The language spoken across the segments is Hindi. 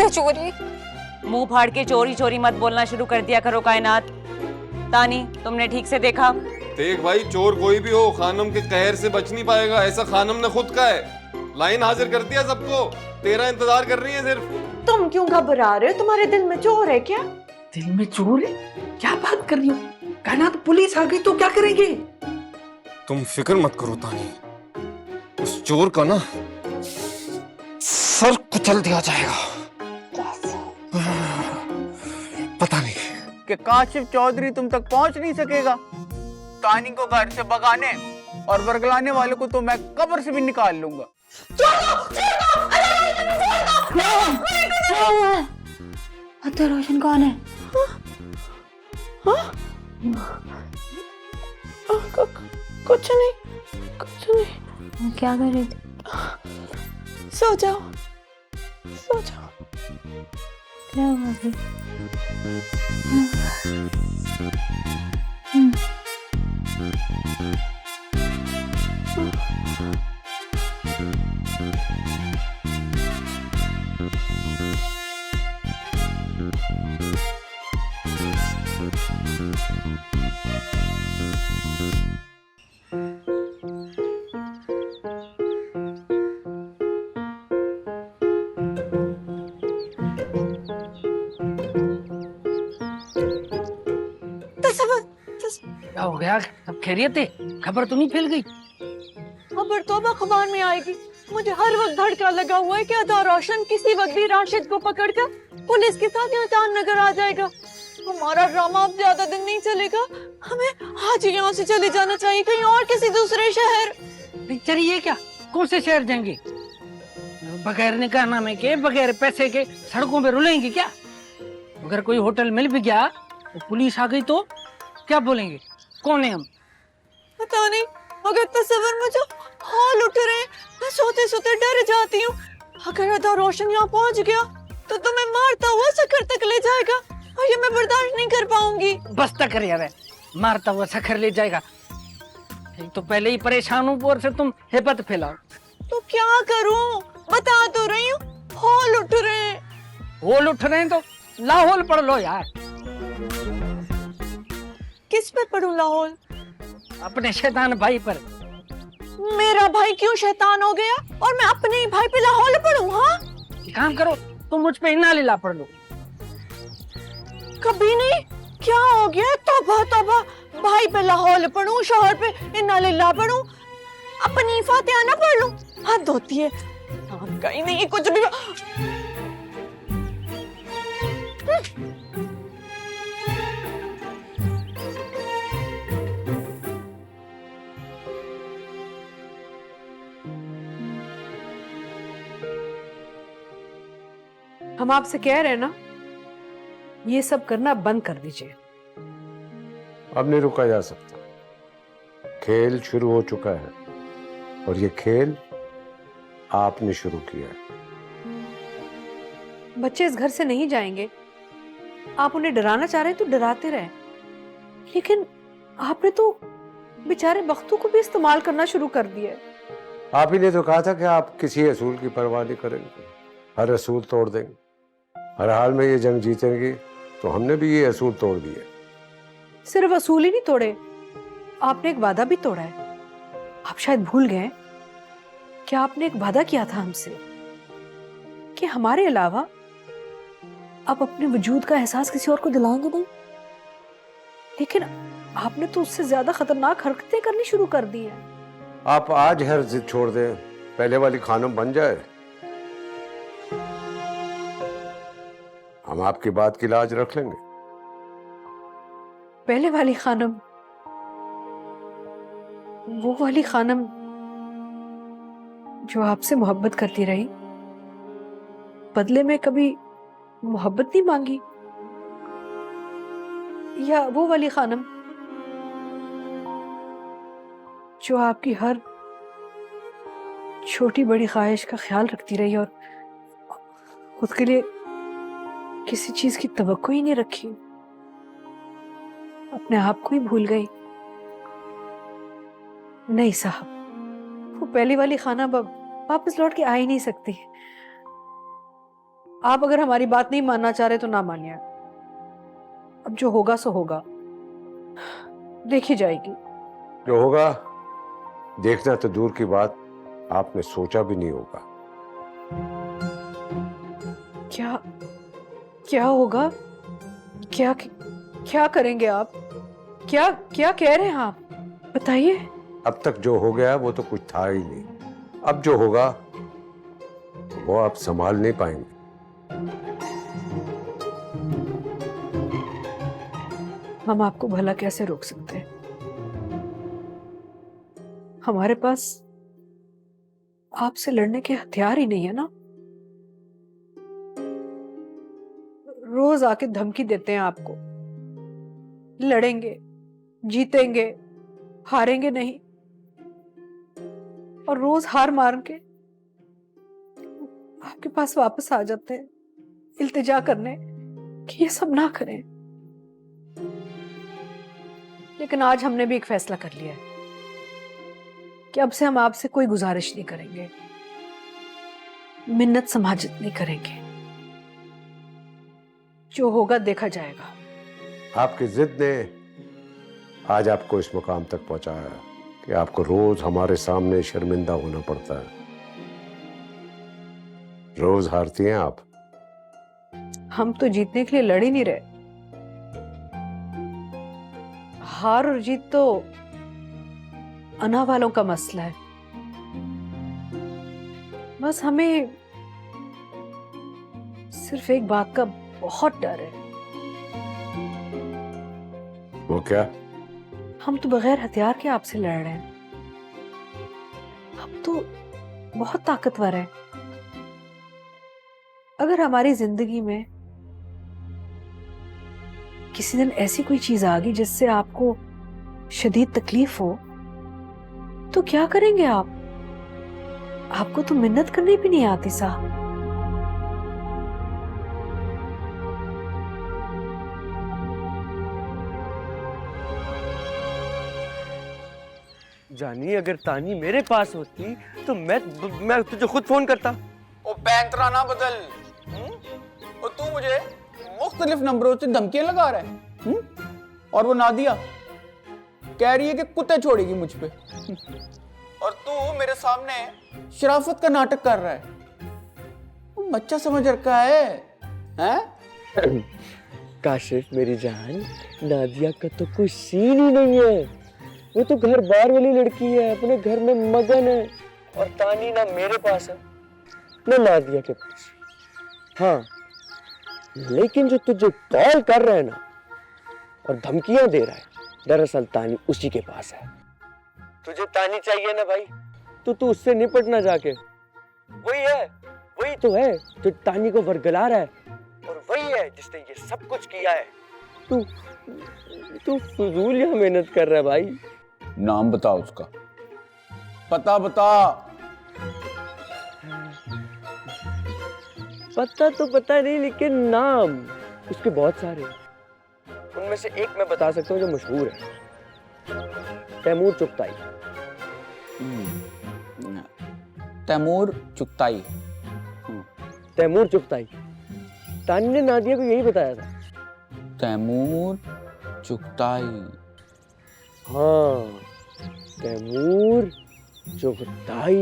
क्या चोरी? मुंह फाड़ के चोरी चोरी मत बोलना शुरू कर दिया करो कायनात। तानी, तुमने ठीक से देखा? देख भाई, चोर कोई भी हो खानम के कहर से बच नहीं पाएगा, ऐसा खानम ने खुद कहा है। लाइन हाजिर कर दिया सबको, तेरा इंतजार कर रही है सिर्फ। तुम क्यों घबरा रहे हो? तुम्हारे दिल में चोर है क्या? दिल में चोर है? क्या बात कर रही हो? कायनात, पुलिस आ गई तो क्या करेंगे? तुम फिक्र मत करो तानी, उस चोर का ना सर कुचल दिया जाएगा। पता नहीं कि काशिफ चौधरी तुम तक पहुंच नहीं सकेगा। तानी को घर से भगाने और बरगलाने वाले को तो मैं कब्र से भी निकाल लूंगा। अतर रोशन कौन है? कुछ नहीं, कुछ नहीं। क्या कर रही थी? सो जाओ, सो जाओ। क्या हुआ फिर? क्या हो गया? अब खैरियत है? खबर तो नहीं फैल गई? खबर तो अब अखबार में आएगी। मुझे हर वक्त धड़का लगा हुआ है कि अता रोशन किसी वक्त भी राशिद को पकड़कर पुलिस के साथ इल्तान नगर आ जाएगा। हमारा ड्रामा अब ज्यादा दिन नहीं चलेगा। हमें आज ही यहाँ से चले जाना चाहिए, कहीं और किसी दूसरे शहर। नहीं चलिए, क्या कौन से शहर जाएंगे? बगैर निकाहनामे के, बगैर पैसे के सड़कों पे रुलेंगे क्या? अगर कोई होटल मिल भी गया तो पुलिस आ गई तो क्या बोलेंगे? कौन है हम? पता नहीं, मगर तस्वीर में जो हाल उठ रहे हैं, मैं सोते सोते डर जाती हूँ। अगर अता रोशन यहाँ पहुँच गया तो तुम्हें मारता हुआ सखर तक ले जाएगा और ये मैं बर्दाश्त नहीं कर पाऊंगी। बस तक कर यार, मारता हुआ सखर ले जाएगा। एक तो पहले ही परेशान हूँ, ऊपर से तुम हेबत फैलाओ। तो क्या करूँ? बता तो रही हूँ, हाल उठ रहे हैं। होल उठ रहे हैं तो लाहौल पढ़ लो यार। किस पे पढ़ूं लाहौल? अपने शैतान भाई पर। मेरा भाई क्यों शैतान हो गया और मैं अपने ही भाई पे लाहौल पढ़ूं? हाँ, काम करो, तुम मुझ पे इन्ना लीला पढ़ लो। कभी नहीं। क्या हो गया? तौबा तौबा, भाई पे लाहौल पढ़ूं, शोहर पे इन्ना लिल्लाह पढ़ूं, अपनी फातिहा ना पढ़ लूं? हद होती है। काम का ही नहीं कुछ भी। हम आपसे कह रहे हैं ना, ये सब करना बंद कर दीजिए। अब नहीं रुका जा सकता, खेल शुरू हो चुका है और ये खेल आपने शुरू किया है। बच्चे इस घर से नहीं जाएंगे। आप उन्हें डराना चाह रहे हैं तो डराते रहे, लेकिन आपने तो बेचारे बख्तू को भी इस्तेमाल करना शुरू कर दिया है। आप ही ने तो कहा था कि आप किसी असूल की परवाह नहीं करेंगे, हर असूल तोड़ देंगे। हर हाल में ये जंग जीतेंगे, तो हमने भी ये असूल तोड़ दिए। सिर्फ असूल ही नहीं तोड़े, आपने एक वादा भी तोड़ा है। आप शायद भूल गए कि आपने एक वादा किया था हमसे कि हमारे अलावा आप अपने वजूद का एहसास किसी और को दिलाएंगे नहीं। लेकिन आपने तो उससे ज्यादा खतरनाक हरकतें करनी शुरू कर दी हैं। आप आज हर जिद छोड़ दें, पहले वाली खानम बन जाए। हम आपकी बात की लाज रख लेंगे। पहले वाली खानम, वो वाली खानम जो आपसे मोहब्बत करती रही, बदले में कभी मोहब्बत नहीं मांगी? या वो वाली खानम जो आपकी हर छोटी बड़ी ख्वाहिश का ख्याल रखती रही और खुद के लिए किसी चीज की तवक्को ही नहीं रखी, अपने आप को ही भूल गई? नहीं साहब, वो पहली वाली खाना वापस लौट के आ ही नहीं सकती। आप अगर हमारी बात नहीं मानना चाह रहे तो ना मानिए। अब जो होगा सो होगा, देखी जाएगी। जो होगा देखना तो दूर की बात, आपने सोचा भी नहीं होगा। क्या क्या होगा? क्या क्या करेंगे आप? क्या क्या कह रहे हैं आप? बताइए। अब तक जो हो गया वो तो कुछ था ही नहीं। अब जो होगा वो आप संभाल नहीं पाएंगे। हम आपको भला कैसे रोक सकते हैं? हमारे पास आपसे लड़ने के हथियार ही नहीं है ना। रोज आके धमकी देते हैं आपको, लड़ेंगे, जीतेंगे, हारेंगे नहीं, और रोज हार मान के आपके पास वापस आ जाते हैं इल्तिजा करने कि ये सब ना करें। लेकिन आज हमने भी एक फैसला कर लिया है कि अब से हम आपसे कोई गुजारिश नहीं करेंगे, मिन्नत समाजत नहीं करेंगे। जो होगा देखा जाएगा। आपकी जिद ने आज आपको इस मुकाम तक पहुंचाया कि आपको रोज हमारे सामने शर्मिंदा होना पड़ता है। रोज हारती हैं आप। हम तो जीतने के लिए लड़ ही नहीं रहे। हार और जीत तो अना वालों का मसला है। बस हमें सिर्फ एक बात का बहुत डर है। वो क्या? हम तो बगैर हथियार के आपसे लड़ रहे हैं। हम तो बहुत ताकतवर हैं। अगर हमारी जिंदगी में किसी दिन ऐसी कोई चीज आ गई जिससे आपको शदीद तकलीफ हो तो क्या करेंगे आप? आपको तो मिन्नत करनी भी नहीं आती साहब। जानी, अगर तानी मेरे पास होती तो मैं तुझे खुद फोन करता। ओ पैंतरा ना बदल। और तू मुझे मुख्तलिफ नंबरों से धमकियां लगा रहा है। और वो नादिया कह रही है कि कुत्ते छोड़ेगी मुझ पे। और तू मेरे सामने शराफत का नाटक कर रहा है। बच्चा समझ रखा है, हैं? काशिफ मेरी जान, नादिया का तो कोई सीन ही नहीं है। वो तो घर बार वाली लड़की है, अपने घर में मगन है। और तानी ना मेरे पास है ना नादिया के पास। हाँ, लेकिन जो तुझे कॉल कर रहा है ना और धमकियां दे रहा है, दरअसल तानी उसी के पास है। तुझे तानी चाहिए ना भाई, तो उससे निपटना जाके। वही है, वही तो है जो तानी को वरगला रहा है, और वही है जिसने ये सब कुछ किया है। तू फजूल यहाँ मेहनत कर रहा है भाई। नाम बता उसका, पता बता। पता तो पता नहीं, लेकिन नाम उसके बहुत सारे हैं। उनमें से एक मैं बता सकता हूँ जो मशहूर है, तैमूर चुगताई। तैमूर चुगताई। तैमूर चुगताई। तानी ने नादिया को यही बताया था। तैमूर चुगताई। हाँ, तैमूर चुगताई।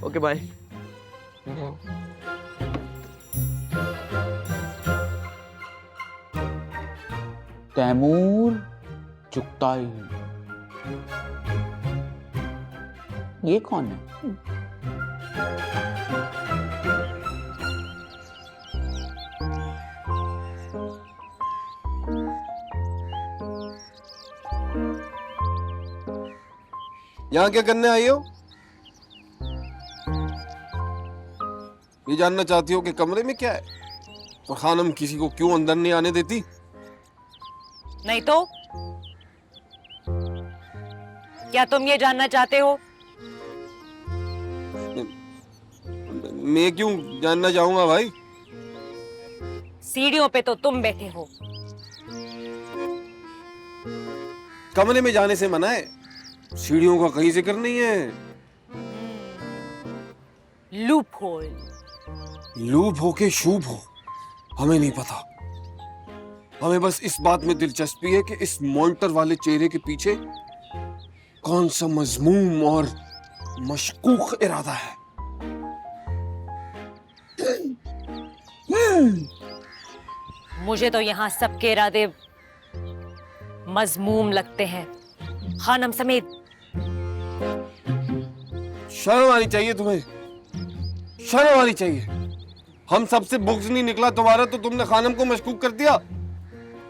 Okay bye. तैमूर चुगताई, ये कौन है? यहाँ क्या करने आई हो? ये जानना चाहती हो कि कमरे में क्या है और खानम किसी को क्यों अंदर नहीं आने देती? नहीं तो क्या तुम ये जानना चाहते हो? मैं क्यों जानना चाहूंगा भाई? सीढ़ियों पे तो तुम बैठे हो। कमरे में जाने से मना है, सीढ़ियों का कहीं जिक्र नहीं है। Loop hole. लूप हो के शुभ हो, हमें नहीं पता। हमें बस इस बात में दिलचस्पी है कि इस मॉनिटर वाले चेहरे के पीछे कौन सा मजमूम और मशकूक इरादा है। मुझे तो यहाँ सबके इरादे मजमूम लगते हैं, खानम समेत। शर्म आनी चाहिए तुम्हें, शर्म आनी चाहिए। हम सबसे बुग्ज नहीं निकला तुम्हारा तो तुमने खानम को मशकूक कर दिया।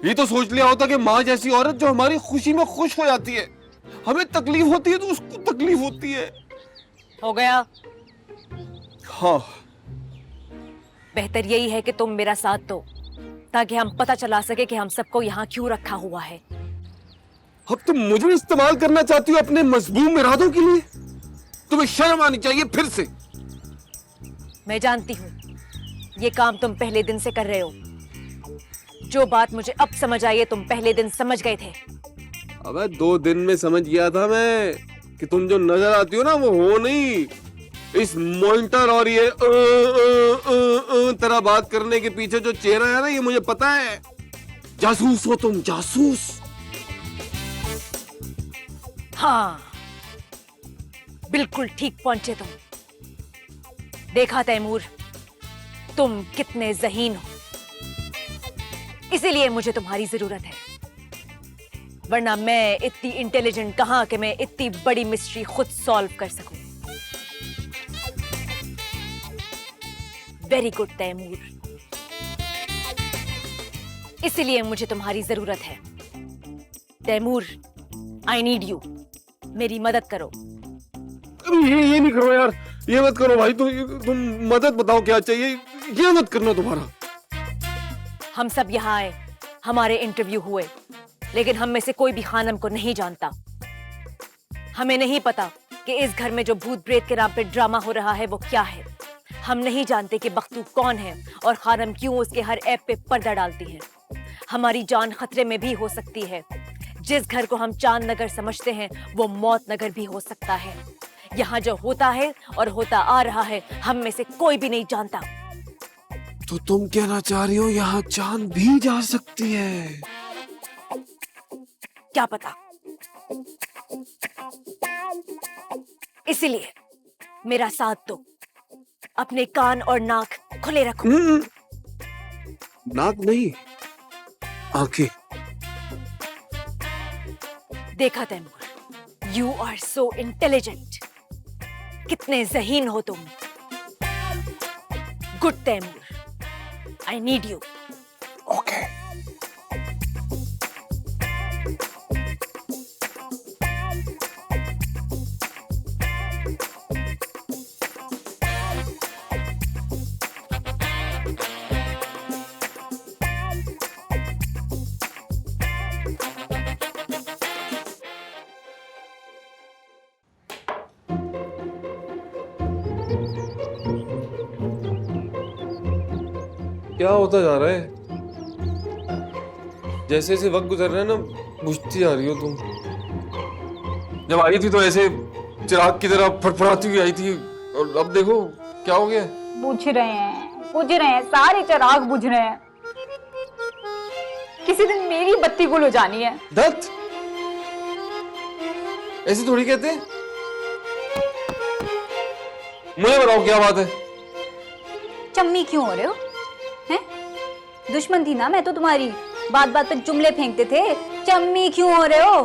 ये तो सोच लिया होता कि माँ जैसी औरत जो हमारी खुशी में खुश हो जाती है, हमें तकलीफ होती है तो उसको तकलीफ होती है। हो गया। हाँ, बेहतर यही है कि तुम मेरा साथ दो, ताकि हम पता चला सके कि हम सबको यहाँ क्यों रखा हुआ है। अब तुम मुझे इस्तेमाल करना चाहती हो अपने मजबूम इरादों के लिए? तुम्हें शर्म आनी चाहिए फिर से। मैं जानती हूँ ये काम तुम पहले दिन से कर रहे हो। जो बात मुझे अब समझ आई है तुम पहले दिन समझ गए थे। अबे 2 दिन में समझ गया था मैं कि तुम जो नजर आती हो ना वो हो नहीं। इस मॉनिटर और ये तरह बात करने के पीछे जो चेहरा है ना, ये मुझे पता है। जासूस हो तुम, जासूस। हाँ, बिल्कुल ठीक पहुंचे तुम। देखा तैमूर, तुम कितने ज़हीन हो, इसीलिए मुझे तुम्हारी जरूरत है। वरना मैं इतनी इंटेलिजेंट कहां कि मैं इतनी बड़ी मिस्ट्री खुद सॉल्व कर सकूं। वेरी गुड तैमूर, इसीलिए मुझे तुम्हारी जरूरत है। तैमूर, आई नीड यू, मेरी मदद करो। ये नहीं करो यार, ये मत करो भाई। तुम मदद बताओ क्या चाहिए, ये मत करना तुम्हारा। हम सब यहाँ आए, हमारे इंटरव्यू हुए, लेकिन हम में से कोई भी खानम को नहीं जानता। हमें नहीं पता कि इस घर में जो भूत प्रेत के नाम पे ड्रामा हो रहा है वो क्या है। हम नहीं जानते कि बख्तू कौन है और खानम क्यों उसके हर ऐप पे पर्दा डालती है। हमारी जान खतरे में भी हो सकती है। जिस घर को हम चांद नगर समझते हैं वो मौत नगर भी हो सकता है। यहाँ जो होता है और होता आ रहा है हम में से कोई भी नहीं जानता। तो तुम कहना चाह रही हो यहाँ चांद भी जा सकती है? क्या पता। इसीलिए मेरा साथ दो, अपने कान और नाक खुले रखो। नाक नहीं, आंखें। देखा Taimur, you are so intelligent. कितने ज़हीन हो तुम। Good Taimur, I need you. Okay. क्या होता जा रहा है? जैसे जैसे वक्त गुजर रहा है ना, बुझती जा रही हो तुम। जब आई थी तो ऐसे चिराग की तरह फड़फड़ाती हुई आई थी, और अब देखो क्या हो गया। बुझ रहे हैं, सारे चिराग बुझ रहे हैं। किसी दिन मेरी बत्ती गुल हो जानी है। दत्त, ऐसे थोड़ी कहते हैं। मुझे बताओ क्या बात है। चम्मी क्यों हो रहे हो? हैं? दुश्मन थी ना मैं तो तुम्हारी, बात बात पे जुमले फेंकते थे। चम्मी क्यों हो रहे हो?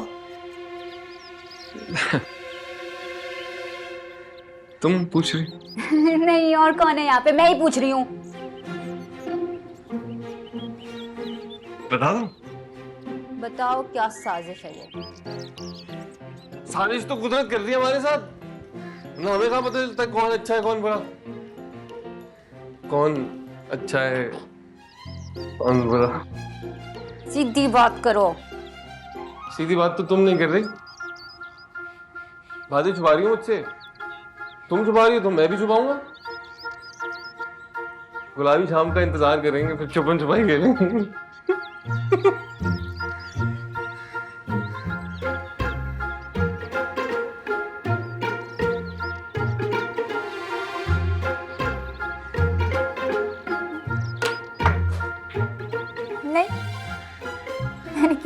तुम पूछ रही? नहीं, और कौन है यहाँ पे? मैं ही पूछ रही हूँ। बता दो। बताओ क्या साजिश है ये? साजिश तो कुदरत कर रही है हमारे साथ ना। हमें कहाँ पता चलता है कौन अच्छा है कौन बुरा, कौन अच्छा है कौन बुरा। सीधी बात करो। सीधी बात तो तुम नहीं कर रही, बातें छुपा रही हो मुझसे। तुम छुपा रही हो तो मैं भी छुपाऊंगा। गुलाबी शाम का इंतजार करेंगे, फिर छुपन छुपाई खेलेंगे।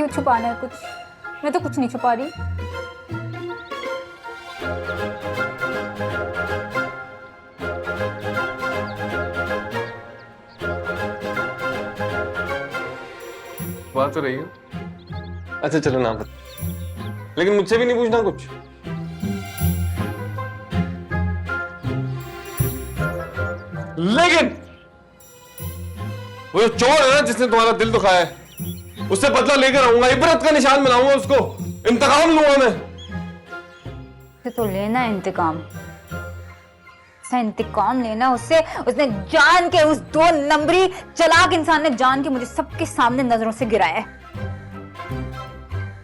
क्यों छुपाना है कुछ? मैं तो कुछ नहीं छुपा रही। बात तो रही हो। अच्छा चलो ना बता, लेकिन मुझसे भी नहीं पूछना कुछ। लेकिन वो जो चोर है ना जिसने तुम्हारा दिल दुखाया है, उससे बदला लेकर आऊंगा, इबरत का निशान बनाऊंगा उसको, इंतकाम लूंगा मैं। तो लेना है इंतकाम, इंतकाम लेना उससे। उसने जान के, उस 2 नंबरी चालाक इंसान ने जान के मुझे सबके सामने नजरों से गिराया है।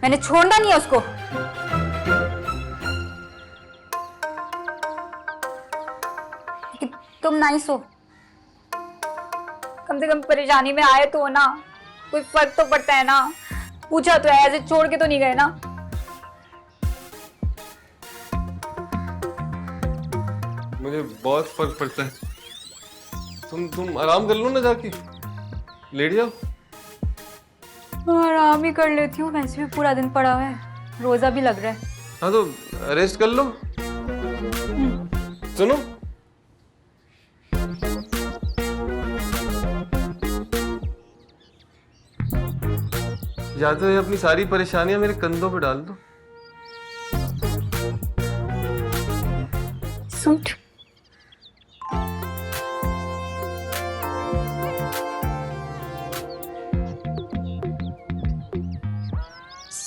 मैंने छोड़ना नहीं है उसको। लेकिन तुम नाइस हो, कम से कम परेशानी में आए तो हो ना, कोई फर्क तो पड़ता है ना। पूछा तो है, ऐसे छोड़ के तो नहीं गए ना। मुझे बहुत फर्क पड़ता है। तुम आराम कर लो ना, जाके लेट जाओ। आराम ही कर लेती हूँ, वैसे भी पूरा दिन पड़ा हुआ है, रोजा भी लग रहा है। हाँ तो रेस्ट कर लो। सुनो, जाते हुए अपनी सारी परेशानियां मेरे कंधों पे डाल दो। सूट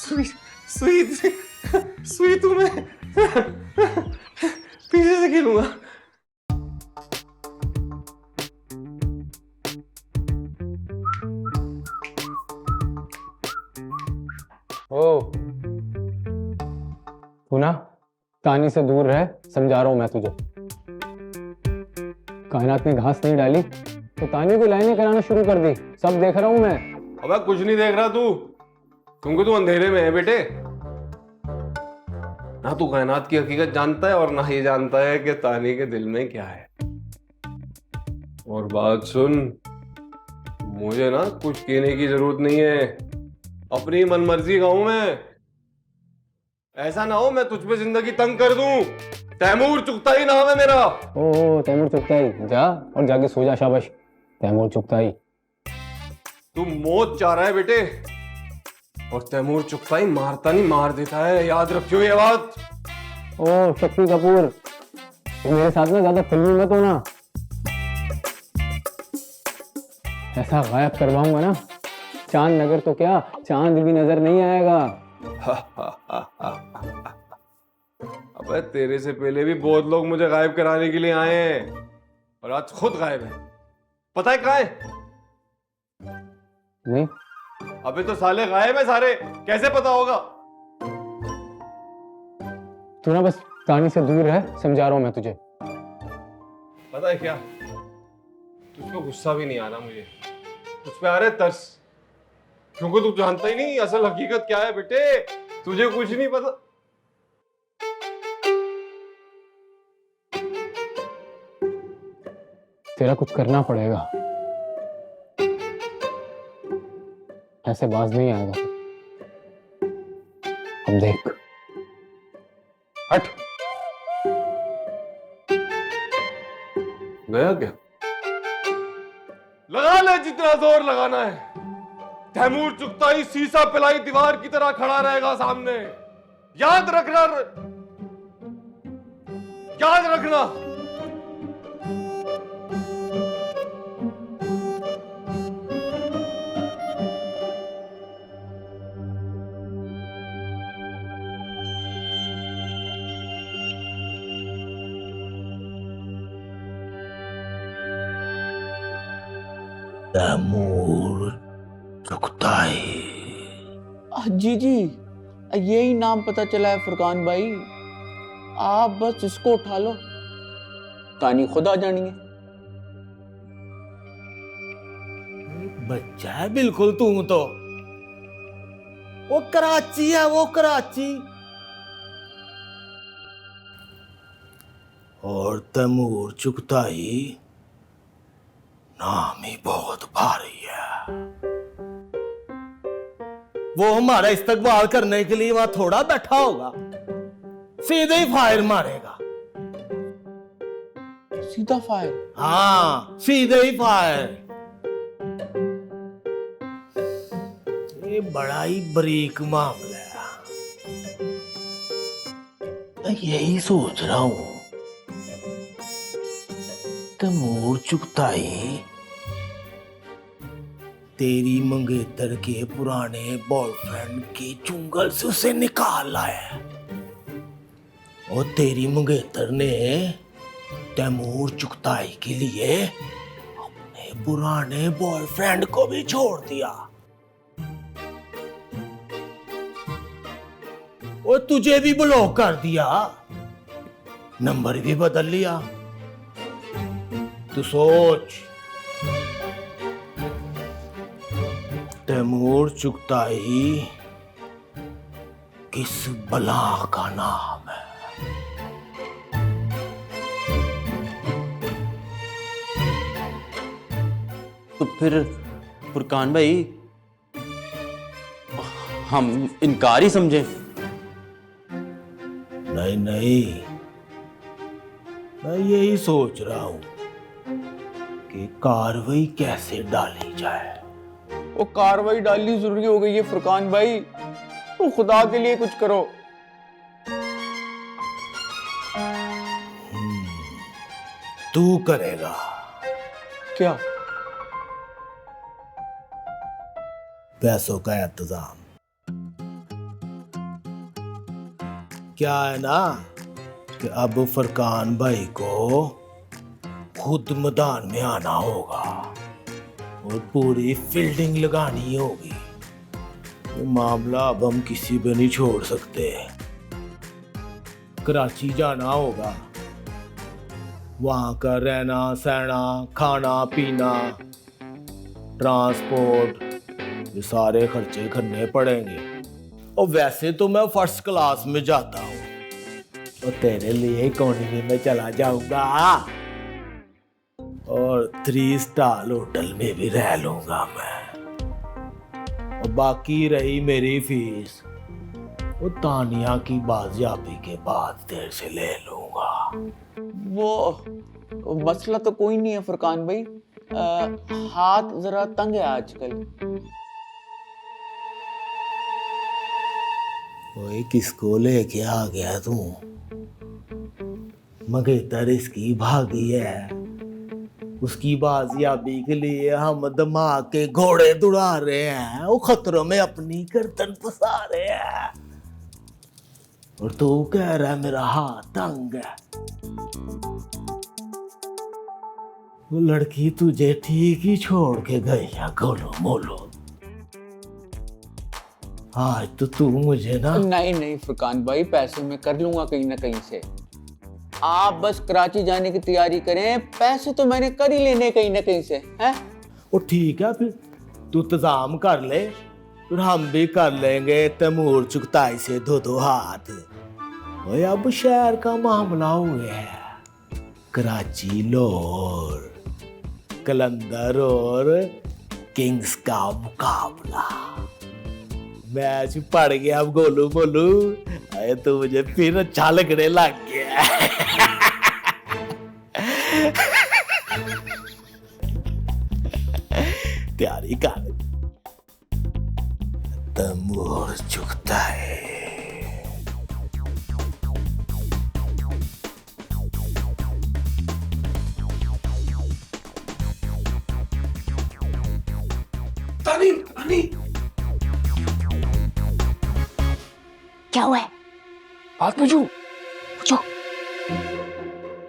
सुई सुई तुम्हें पीछे से खेलूंगा। ओ तू ना तानी से दूर रह, समझा रहा हूं मैं तुझे। कायनात ने घास नहीं डाली तो तानी को लाइनें कराना शुरू कर दी, सब देख रहा हूं मैं। अबे कुछ नहीं देख रहा तू, क्योंकि तू अंधेरे में है बेटे। ना तू कायनात की हकीकत जानता है और ना ये जानता है कि तानी के दिल में क्या है। और बात सुन, मुझे ना कुछ कहने की जरूरत नहीं है, अपनी मनमर्जी का हूं मैं। ऐसा ना हो मैं तुझ पे जिंदगी तंग कर दूं। तैमूर चुगताई नाम है मेरा। ओ तैमूर चुगताई, जा और जाके सो जा, शाबाश। तैमूर चुगताई। तू मौत चाह रहा है बेटे, और तैमूर चुगताई मारता नहीं मार देता है, याद रखियो ये बात। ओ शक्ति कपूर, तुम मेरे साथ में ज्यादा फिल्मी मत होना। ऐसा गायब करवाऊंगा ना, चांद नगर तो क्या, चांद भी नजर नहीं आएगा। अबे तेरे से पहले भी बहुत लोग मुझे गायब कराने के लिए आए हैं, और आज खुद गायब है। पता है कहाँ है? नहीं, अबे तो साले गायब है सारे, कैसे पता होगा? तू ना बस तानी से दूर रह, समझा रहा हूं मैं तुझे। पता है क्या, तुझको गुस्सा भी नहीं आ रहा मुझे, तुझ पे आ रहा है तरस, क्योंकि तू जानता ही नहीं असल हकीकत क्या है बेटे। तुझे कुछ नहीं पता। तेरा कुछ करना पड़ेगा, ऐसे बाज नहीं आएगा। अब देख, हट। गया क्या? लगा ले जितना जोर लगाना है। तैमूर चुगताई सीसा पिलाई दीवार की तरह खड़ा रहेगा सामने। याद रखना, याद रखना। तैमूर चुगताई। जी जी, यही नाम पता चला है फुरकान भाई। आप बस इसको उठा लो, तानी खुदा जानिए। बच्चा है बिल्कुल तू तो। वो कराची है, वो कराची। और तैमूर चुगताई नाम ही बहुत भारी है। वो हमारा इस्तकबाल करने के लिए वहां थोड़ा बैठा होगा, सीधे ही फायर मारेगा। सीधा फायर? हाँ, सीधे ही फायर। ये बड़ा ही बारीक मामला है। मैं यही सोच रहा हूं, तैमूर चुगताई तेरी मंगेतर के पुराने बॉयफ्रेंड की चुंगल से उसे निकाल लाया, और तेरी मंगेतर ने तैमूर चुगताई के लिए अपने पुराने बॉयफ्रेंड को भी छोड़ दिया, और तुझे भी ब्लॉक कर दिया, नंबर भी बदल लिया। तू सोच, तैमूर चुगताई किस बला का नाम है। तो फिर फुरकान भाई हम इनकार ही समझे? नहीं नहीं, मैं यही सोच रहा हूं कि कार्रवाई कैसे डाली जाए। वो कार्रवाई डालनी जरूरी हो गई है फुरकान भाई, तो खुदा के लिए कुछ करो। तू करेगा क्या? पैसों का इंतजाम। क्या है ना कि अब फरकान भाई को खुद मैदान में आना होगा और पूरी फील्डिंग लगानी होगी। ये मामला अब हम किसी पे नहीं छोड़ सकते। कराची जाना होगा, वहां का रहना सहना, खाना पीना, ट्रांसपोर्ट, ये सारे खर्चे करने पड़ेंगे। और वैसे तो मैं फर्स्ट क्लास में जाता हूँ, और तेरे लिए इकोनॉमी में चला जाऊंगा और 3 स्टार होटल में भी रह लूंगा मैं। और बाकी रही मेरी फीस, वो तानिया की बाजियाबी के बाद तेरे से ले लूंगा। वो मसला तो कोई नहीं है फुरकान भाई, हाथ जरा तंग है आजकल। ओए किसको लेके आ गया तू? मंगेतर इसकी भागी है, उसकी बाजियाबी के लिए हम दिमाग के घोड़े दुड़ा रहे हैं, वो खतरों में अपनी गर्दन फंसा रहे हैं, और तू कह रहा है मेरा हाथ तंग है। वो लड़की तुझे ठीक ही छोड़ के गई है गोलो मोलो। आज तो तू मुझे ना। नहीं नहीं फुरकान भाई, पैसे मैं कर लूंगा कहीं ना कहीं से। आप बस कराची जाने की तैयारी करें, पैसे तो मैंने कर ही लेने कहीं ना कहीं से हैं। वो ठीक है, फिर तू इंतजाम कर ले, फिर हम भी कर लेंगे तैमूर चुगताई से 2-2 हाथ। ओए अब शहर का मामला हुआ है, कराची लाहौर कलंदर और किंग्स का मुकाबला। मैच पड़ गया अब गोलू मोलू। अरे तो मुझे फिर अच्छा लगने लग गया। तैयारी कर, तैमूर चुगताई। क्या हुआ है? बात पूछूं? पूछो।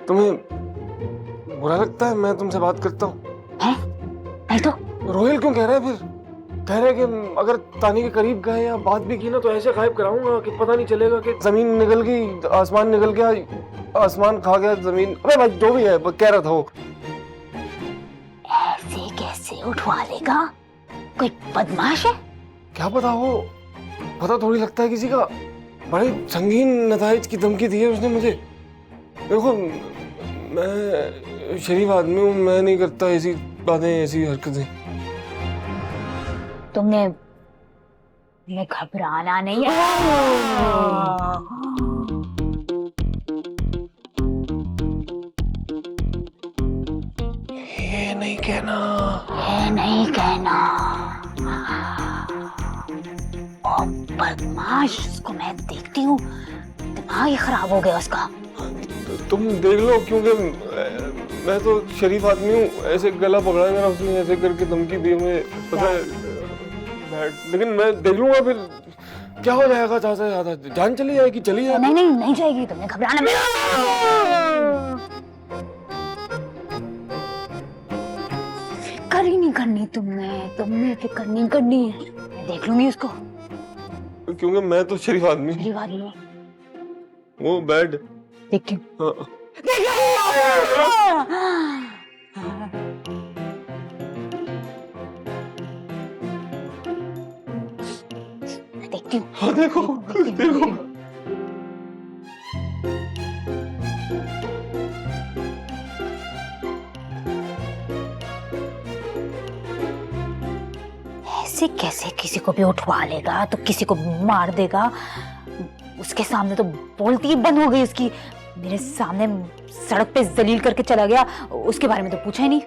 तुम्हें बुरा लगता है मैं तुमसे बात करता हूँ? हैं? नहीं तो। रोहिल क्यों कह रहा है फिर? कह रहे कि अगर तानी के करीब गए या बात भी की ना तो ऐसे गायब कराऊंगा कि पता नहीं चलेगा कि जमीन निकल गई, आसमान निकल गया, आसमान खा गया जमीन। अरे भाई जो भी है कह रहा था वो। ऐसे कैसे उठवा लेगा? कोई बदमाश है? क्या पता हो, पता थोड़ी लगता है किसी का। बड़ी संगीन नताइज की धमकी दी है उसने मुझे। देखो मैं शरीफ आदमी हूँ, मैं नहीं करता ऐसी बातें, ऐसी हरकतें। तुमने मैं घबराना नहीं है। ये नहीं कहना। ये नहीं कहना। और बदमाश, उसको मैं देखती हूँ, दिमाग ही खराब हो गया उसका। तुम देख लो, क्योंकि मैं तो शरीफ आदमी हूँ। ऐसे गला पकड़ा मेरा उसने, ऐसे करके धमकी दी मुझे, पता है। लेकिन मैं देख लूंगा, फिर क्या हो जाएगा। ज्यादा ज्यादा जान चली जाएगी, चली जाएगी। नहीं नहीं नहीं जाएगी, तुमने घबराना नहीं। फिक्र ही नहीं करनी तुमने फिक्र नहीं करनी है। मैं देख लूंगी उसको। क्योंकि मैं तो शरीफ आदमी हूँ। मेरी बात लो, वो बेड देखती हूँ। हाँ। देखती हूँ। हाँ देखो देखो। ऐसे कैसे किसी को भी उठवा लेगा, तो किसी को मार देगा। उसके सामने तो बोलती ही बंद हो गई उसकी। मेरे सामने सड़क पे जलील करके चला गया, उसके बारे में तो पूछा ही नहीं।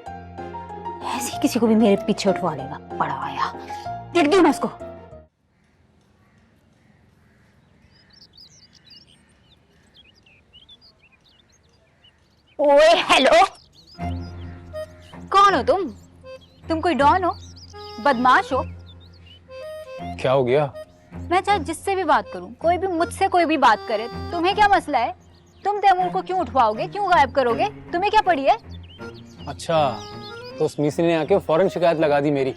ऐसे किसी को भी मेरे पीछे उठवा लेगा, बड़ा आया। देखती हूँ मैं उसको। ओए हेलो, कौन हो तुम? तुम कोई डॉन हो, बदमाश हो? क्या हो गया? मैं चाहे जिससे भी बात करूं, कोई भी मुझसे कोई भी बात करे, तुम्हें क्या मसला है? तुम तैमूर को क्यों उठवाओगे, क्यों गायब करोगे? तुम्हें क्या पड़ी है? अच्छा, तो उस मिस्त्री ने आके फौरन शिकायत लगा दी मेरी।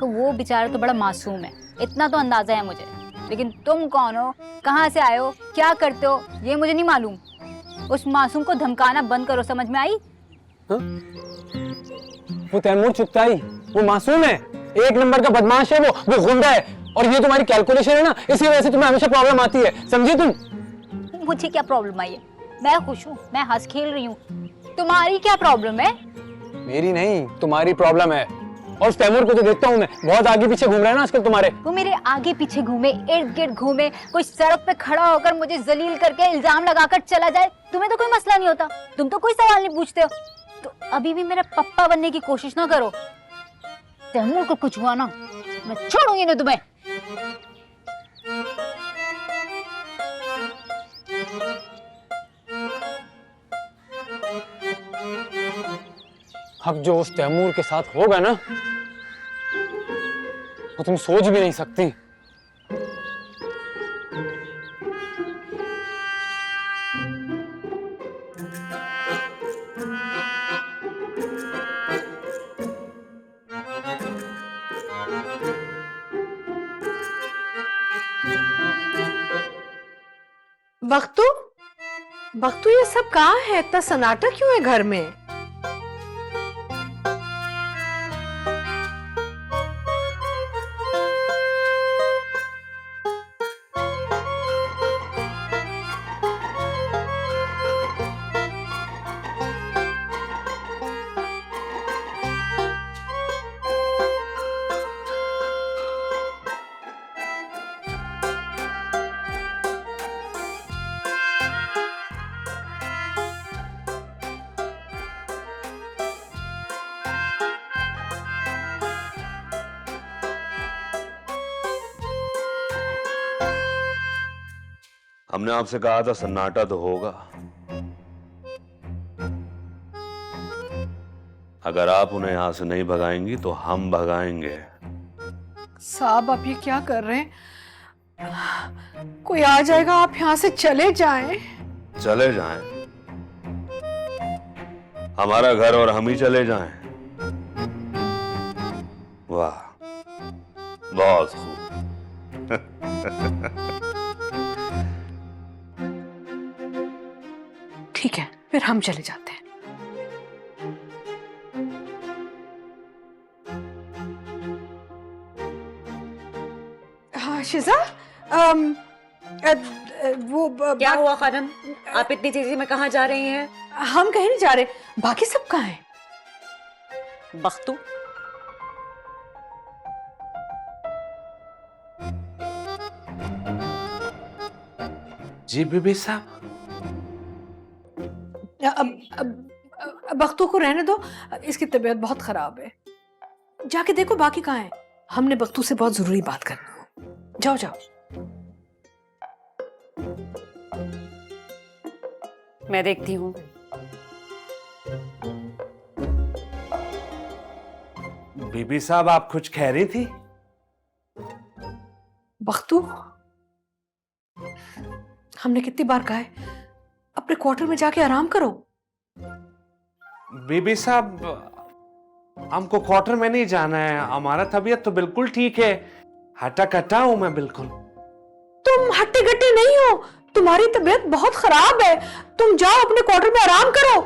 तो वो बेचारा तो बड़ा मासूम है, इतना तो अंदाजा है मुझे। लेकिन तुम कौन हो, कहाँ से आए हो, क्या करते हो, ये मुझे नहीं मालूम। उस मासूम को धमकाना बंद करो, समझ में आई? हा? वो तैमूर चुगताई, वो मासूम है, एक नंबर का बदमाश है, वो गुंडा है। और ये तुम्हारी कैलकुलेशन है ना, इसी वजह से तुम्हें हमेशा प्रॉब्लम आती है, समझी तुम? मुझे क्या प्रॉब्लम आई है? मैं खुश हूँ, मैं हंस खेल रही हूँ। तुम्हारी क्या प्रॉब्लम है? मेरी नहीं, तुम्हारी प्रॉब्लम है। और उस तैमूर को तो देखता हूँ मैं, बहुत आगे पीछे घूम रहा है ना आजकल तुम्हारे। वो मेरे आगे पीछे घूमे, इर्द गिर्द घूमे, कोई सड़क पे खड़ा होकर मुझे जलील करके इल्जाम लगाकर चला जाए, तुम्हें तो कोई मसला नहीं होता, तुम तो कोई सवाल नहीं पूछते हो। तो अभी भी मेरा पप्पा बनने की कोशिश ना करो। तैमूर को कुछ हुआ ना, मैं छोड़ूंगी ना तुम्हें। अब जो उस तैमूर के साथ होगा ना, वो तुम सोच भी नहीं सकती। वक्तू ये सब कहाँ है? इतना सन्नाटा क्यों है घर में? हमने आपसे कहा था सन्नाटा तो होगा। अगर आप उन्हें यहां से नहीं भगाएंगी तो हम भगाएंगे। साहब, आप ये क्या कर रहे हैं? कोई आ जाएगा, आप यहाँ से चले जाएं। चले जाएं, हमारा घर और हम ही चले जाएं। वाह, बहुत खूब। ठीक है, फिर हम चले जाते हैं। हाँ शिजा, वो क्या हुआ खानम? आप इतनी तेजी में कहाँ जा रही हैं? हम कहीं नहीं जा रहे, बाकी सब कहाँ हैं? बख्तू, जी बीबी साहब। अब बख्तू को रहने दो, इसकी तबीयत बहुत खराब है। जाके देखो बाकी कहाँ है। हमने बख्तू से बहुत जरूरी बात करनी है। जाओ जाओ। मैं देखती हूँ। बीबी साहब आप कुछ कह रही थी? बख्तू, हमने कितनी बार कहा है अपने क्वार्टर में जाके आराम करो। बीबी साहब हमको क्वार्टर में नहीं जाना है, हमारा तबीयत तो बिल्कुल ठीक है, हटा कटा हूं मैं बिल्कुल। तुम हट्टे गट्टे नहीं हो, तुम्हारी तबीयत बहुत खराब है। तुम जाओ अपने क्वार्टर में आराम करो।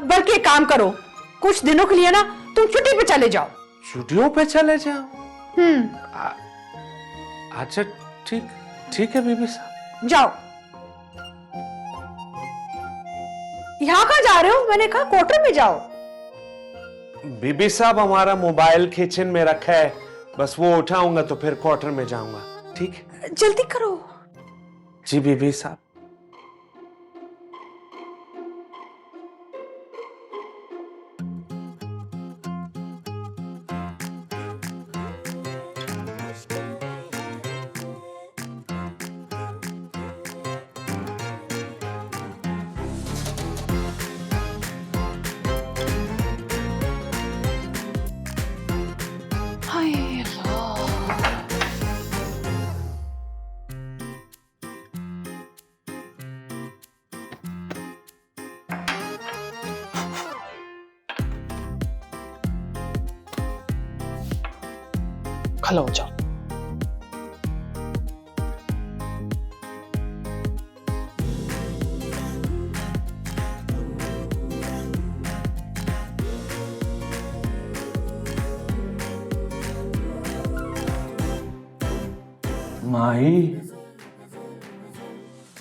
बल्कि एक काम करो, कुछ दिनों के लिए ना तुम छुट्टी पे चले जाओ। छुट्टियों पे चले जाओ? अच्छा ठीक ठीक है बीबी साहब। जाओ। यहाँ कहाँ जा रहे हो? मैंने कहा क्वार्टर में जाओ। बीबी साहब हमारा मोबाइल किचन में रखा है, बस वो उठाऊंगा तो फिर क्वार्टर में जाऊंगा। ठीक है, जल्दी करो। जी बीबी साहब। खलो जाओ। माही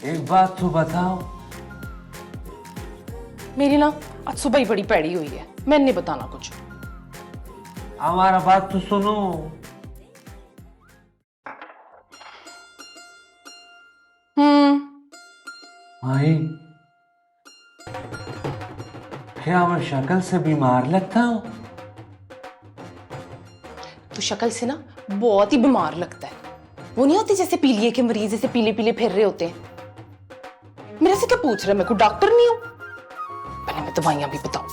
एक बात तो बताओ। मेरी ना आज सुबह ही बड़ी पैड़ी हुई है, मैंने नहीं बताना कुछ। हमारा बात तो सुनो। माही क्या मैं शक्ल से बीमार लगता हूँ? तू शक्ल से ना बहुत ही बीमार लगता है। वो नहीं होती जैसे पीलिए के मरीज जैसे पीले पीले फिर रहे होते हैं। मेरे से क्या पूछ रहा है? मैं कोई डॉक्टर नहीं हूं। पहले मैं दवाइयां भी बताऊं।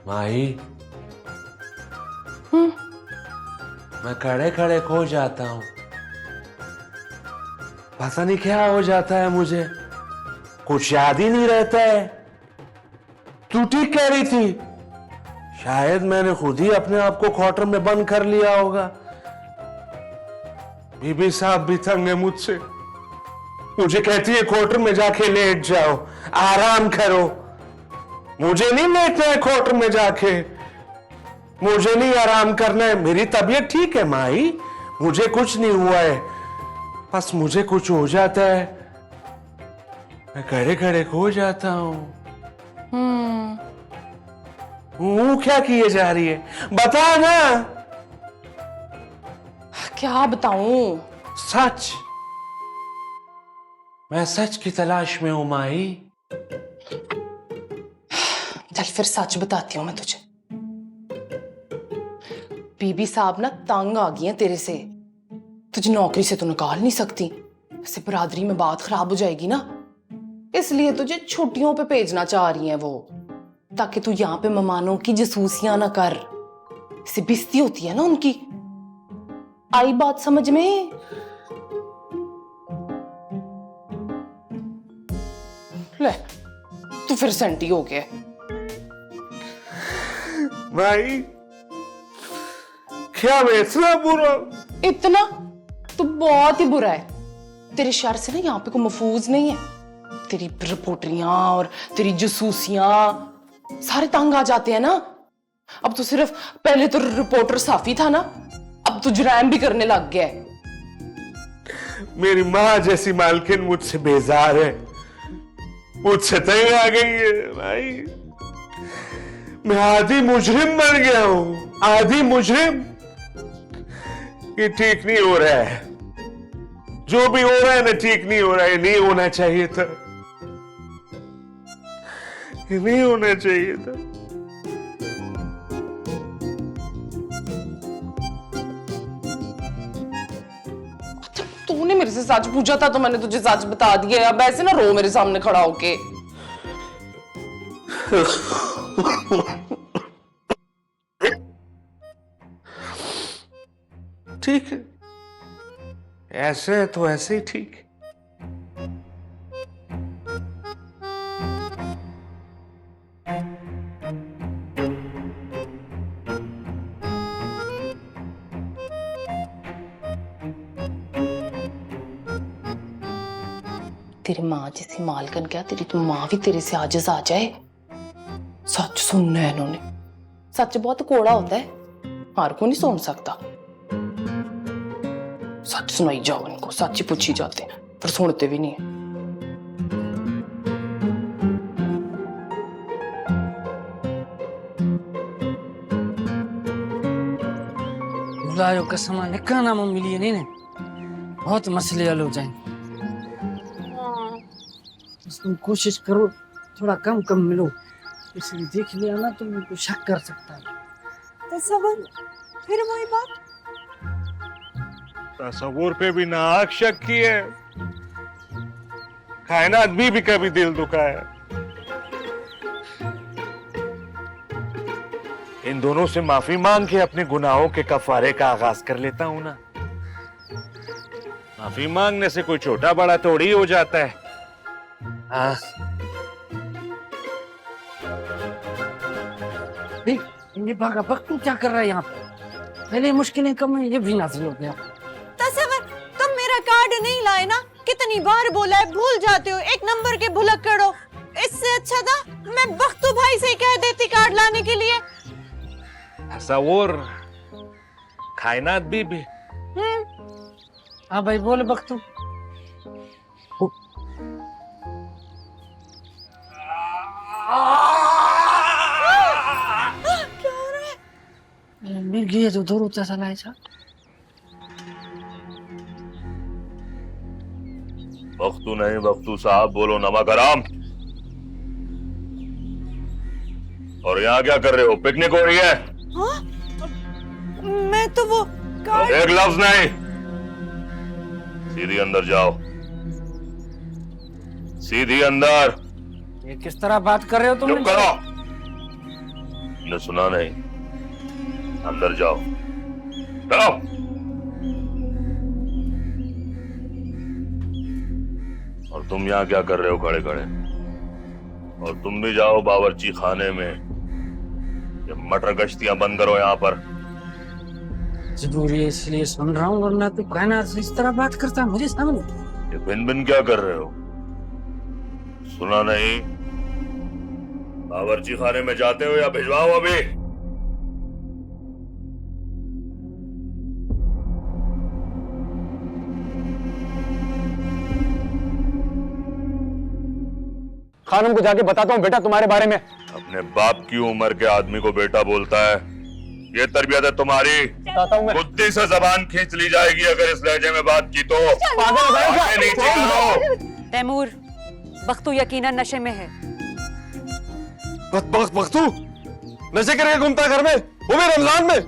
माही मैं खड़े खड़े खो जाता हूँ, पता नहीं क्या हो जाता है मुझे, कुछ याद ही नहीं रहता है। तू ठीक कह रही थी, शायद मैंने खुद ही अपने आप को क्वार्टर में बंद कर लिया होगा। बीबी साहब भी तंग है मुझसे, मुझे कहती है क्वार्टर में जाके लेट जाओ, आराम करो। मुझे नहीं लेटना है क्वार्टर में जाके, मुझे नहीं आराम करना है। मेरी तबीयत ठीक है माही, मुझे कुछ नहीं हुआ है, बस मुझे कुछ हो जाता है, मैं खड़े खड़े खो जाता हूँ। क्या किए जा रही है, बता ना। क्या बताऊं? सच, मैं सच की तलाश में हूं माही। चल फिर सच बताती हूँ मैं तुझे। बीबी साहब ना तंग आ गई है तेरे से, तुझे नौकरी से तो निकाल नहीं सकती, इससे बरादरी में बात खराब हो जाएगी ना, इसलिए तुझे छुट्टियों पे भेजना चाह रही हैं वो, ताकि तू यहाँ पे मेहमानों की जसूसियां ना कर। इससे बेइज्जती होती है ना उनकी। आई बात समझ में? ले तू फिर सेंटी हो गया। भाई क्या मैं इतना बुरा? इतना तो बहुत ही बुरा है। तेरे शर से ना यहाँ पे कोई महफूज नहीं है। तेरी रिपोर्टरियां और तेरी जसूसियां सारे तंग आ जाते हैं ना। अब तो सिर्फ, पहले तो रिपोर्टर साफी था ना, अब तो जुराइम भी करने लग गया है। मेरी माँ जैसी मालकिन मुझसे बेजार है, मुझसे तंग आ गई है भाई। मैं आधी मुजरिम बन गया हूं, आधी मुजरिम। ये ठीक नहीं हो रहा है, जो भी हो रहा है ना ठीक नहीं हो रहा है। नहीं होना चाहिए था, ये नहीं होना चाहिए था। तूने मेरे से सच पूछा था तो मैंने तुझे सच बता दिया। अब ऐसे ना रो मेरे सामने खड़ा होके। ठीक है, ऐसे है तो ऐसे ही ठीक है। तेरी माँ जैसी मालकन क्या, तेरी तो माँ भी तेरे से आजिज आ जाए। सच सुनना है इन्होंने। सच बहुत कौड़ा होता है, हर को नहीं सुन सकता। सच सुनाई जाओ इनको, सच ही पूछी जाते हैं पर सुनते भी नहीं है। बुलायो कसम निकाना में मिली नहीं ने, बहुत मसले हल हो जाएंगे। बस तुम कोशिश करो थोड़ा कम कम मिलो, इसलिए देख लिया ना तो मुझको शक कर सकता है। तसव्वुर, फिर वही बात। तसव्वुर पे भी नाहक शक की है, कायनात भी कभी दिल दुखा है। इन दोनों से माफी मांग के अपने गुनाहों के कफारे का आगाज कर लेता हूं ना। माफी मांगने से कोई छोटा बड़ा थोड़ी हो जाता है। हाँ, ये भागा वक्त तू क्या कर रहा है यहाँ पे? पहले मुश्किलें कम है, ये भी नाज़िल हो गया। तसव्वुर, तुम मेरा कार्ड नहीं लाए ना, कितनी बार बोला है, भूल जाते हो। एक नंबर के भुलक्कड़ हो। इससे अच्छा था मैं बख्तू भाई से कह देती कार्ड लाने के लिए। तसव्वुर, कायनात भी। हाँ भाई बोल बख्तू। मिल गई तो दूर होता चला है। बख्तू नहीं बख्तू साहब, बोलो नमक हराम। और यहाँ क्या कर रहे हो? पिकनिक हो रही है? हाँ? मैं तो वो कार्ड... एक लफ्ज नहीं, सीधी अंदर जाओ, सीधी अंदर। ये किस तरह बात कर रहे हो तुम? चुप करो, ने सुना नहीं। अंदर जाओ, चलो। और तुम यहाँ क्या कर रहे हो खड़े खड़े? और तुम भी जाओ बावर्ची खाने में, ये मटर गश्तियां बंद करो यहाँ पर। जरूरी है इसलिए सुन रहा हूँ, वरना तो कायनात से इस तरह बात करता मुझे सामने। ये बिन बिन क्या कर रहे हो? सुना नहीं? बावर्ची खाने में जाते हो या भिजवाओ अभी? खानम को जाके बताता हूँ बेटा तुम्हारे बारे में। अपने बाप की उम्र के आदमी को बेटा बोलता है, ये तरबियत है तुम्हारी? बताता हूँ मैं। बुद्धि से जबान खींच ली जाएगी अगर इस लहजे में बात की तो। तैमूर, बख्तू यकीनन नशे में है। बख्तू नशे करके घूमता है घर में, वो भी रमजान में।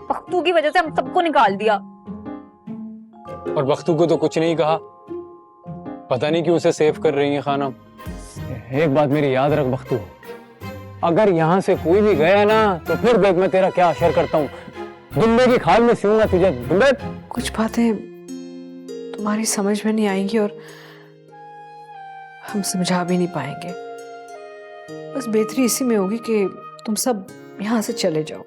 बख्तू की वजह से हम सबको निकाल दिया। और बख्तू को तो कुछ नहीं कहा, पता नहीं क्यों उसे सेव कर रही है खानम। एक बात मेरी याद रख बख्तू, अगर यहाँ से कोई भी गया ना तो फिर देख मैं तेरा क्या असर करता हूँ। दुम्बे की खाल में सीऊंगा तुझे। दुम्बे, कुछ बातें तुम्हारी समझ में नहीं आएंगी और हम समझा भी नहीं पाएंगे। बस बेहतरी इसी में होगी कि तुम सब यहाँ से चले जाओ।